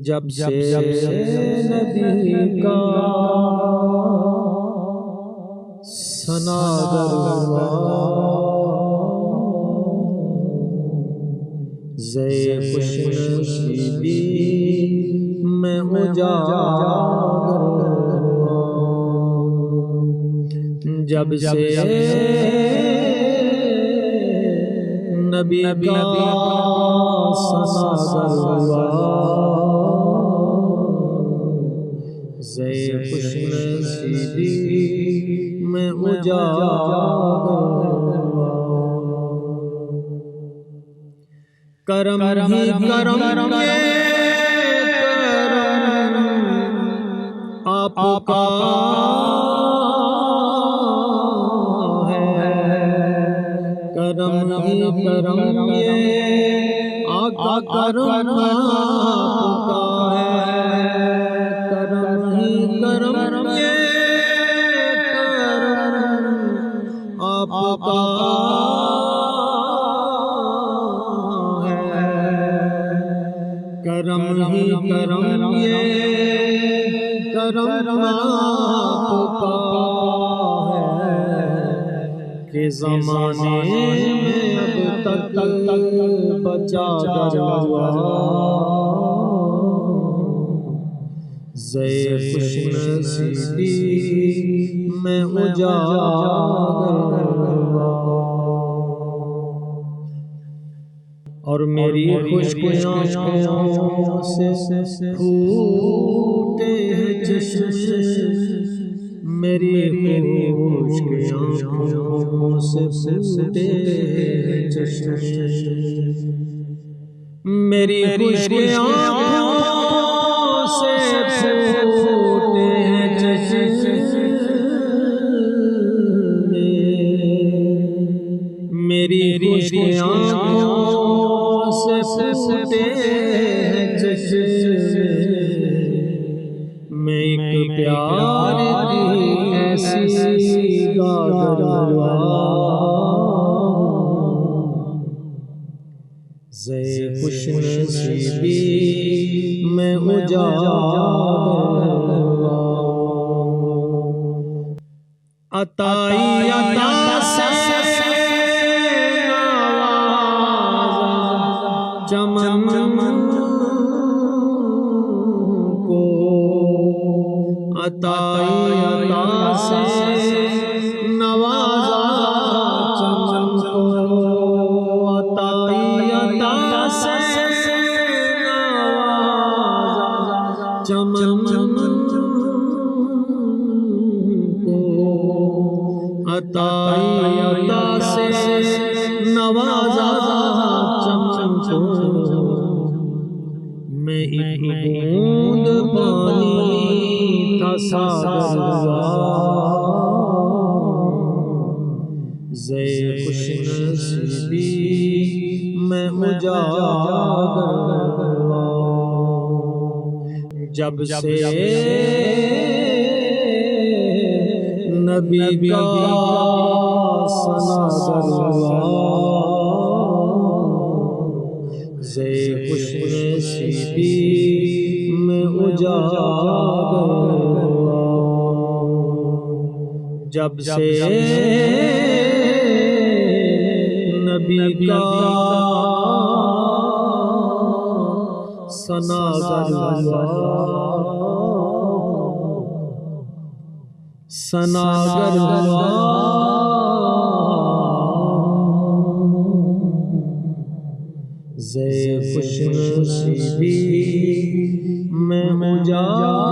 जब से नबी का सनागर हुआ, ज़े खुशनसीबी में उजागर हुआ। जब से नबी का सनागर हुआ, ज़े खुशनसीबी में उजागर हुआ। करम ही करम ये करम आपका है, करम ही करम ये आका करम आपका है, करम ही करम ये करम आपका करम ही करम ये करम आपका है कि ज़माने में अब तक बचा हुआ, ज़े खुशनसीबी में उजागर हुआ। और मेरी खुशकियों से फूटे हैं चश्मे, मेरी खुशकियों से फूटे हैं चश्मे, मेरी खुशकियों से फूटे हैं चश्मे, मेरी खुशकियों से फूटे हैं चश्मे। मैं एक प्यार की ऐसी गागर हुआ, ज़े खुशनसीबी में उजागर हुआ। अताई अता से चमन को, अताई अता से नवाजा चमन को, अताई अता से नवाजा चमन को, अताई अता से नवाजा चमन को। मैं एक बूंद पानी था सागर हुआ, ज़े खुशनसीबी में उजागर हुआ। जब से नबी का सनागर हुआ, ज़े खुशनसीबी में उजागर हुआ। जब से नबी का सनागर हुआ, सनागर हुआ, ज़े खुशनसीबी में उजागर